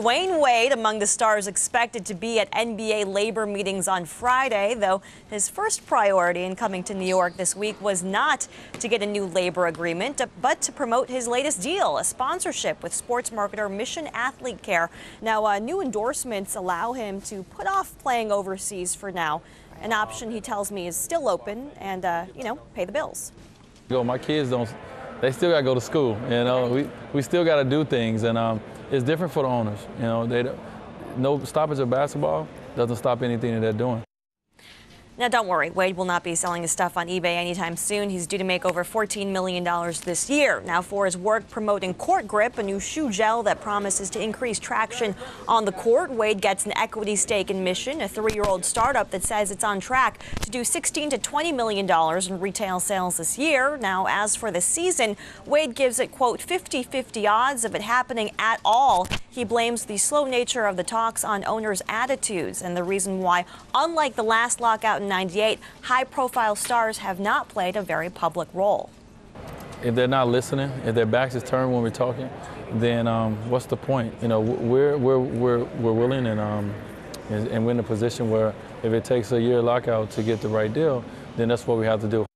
Dwayne Wade among the stars expected to be at NBA labor meetings on Friday, though his first priority in coming to New York this week was not to get a new labor agreement, but to promote his latest deal, a sponsorship with sports marketer Mission Athlete Care. Now, new endorsements allow him to put off playing overseas for now, an option he tells me is still open and, pay the bills. My kids they still got to go to school. We still got to do things, and it's different for the owners. No stoppage of basketball doesn't stop anything that they're doing. Now, don't worry, Wade will not be selling his stuff on eBay anytime soon. He's due to make over $14 million this year. Now, for his work promoting Court Grip, a new shoe gel that promises to increase traction on the court, Wade gets an equity stake in Mission, a 3-year-old startup that says it's on track to do $16 to $20 million in retail sales this year. Now, as for the season, Wade gives it, quote, 50-50 odds of it happening at all. He blames the slow nature of the talks on owners' attitudes and the reason why, unlike the last lockout in '98, high-profile stars have not played a very public role. If they're not listening, if their backs is turned when we're talking, then what's the point? We're willing and we're in a position where if it takes a year lockout to get the right deal, then that's what we have to do.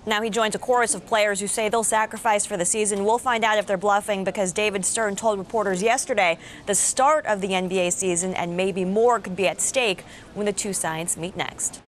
Now he joins a chorus of players who say they'll sacrifice for the season. We'll find out if they're bluffing because David Stern told reporters yesterday the start of the NBA season and maybe more could be at stake when the two sides meet next.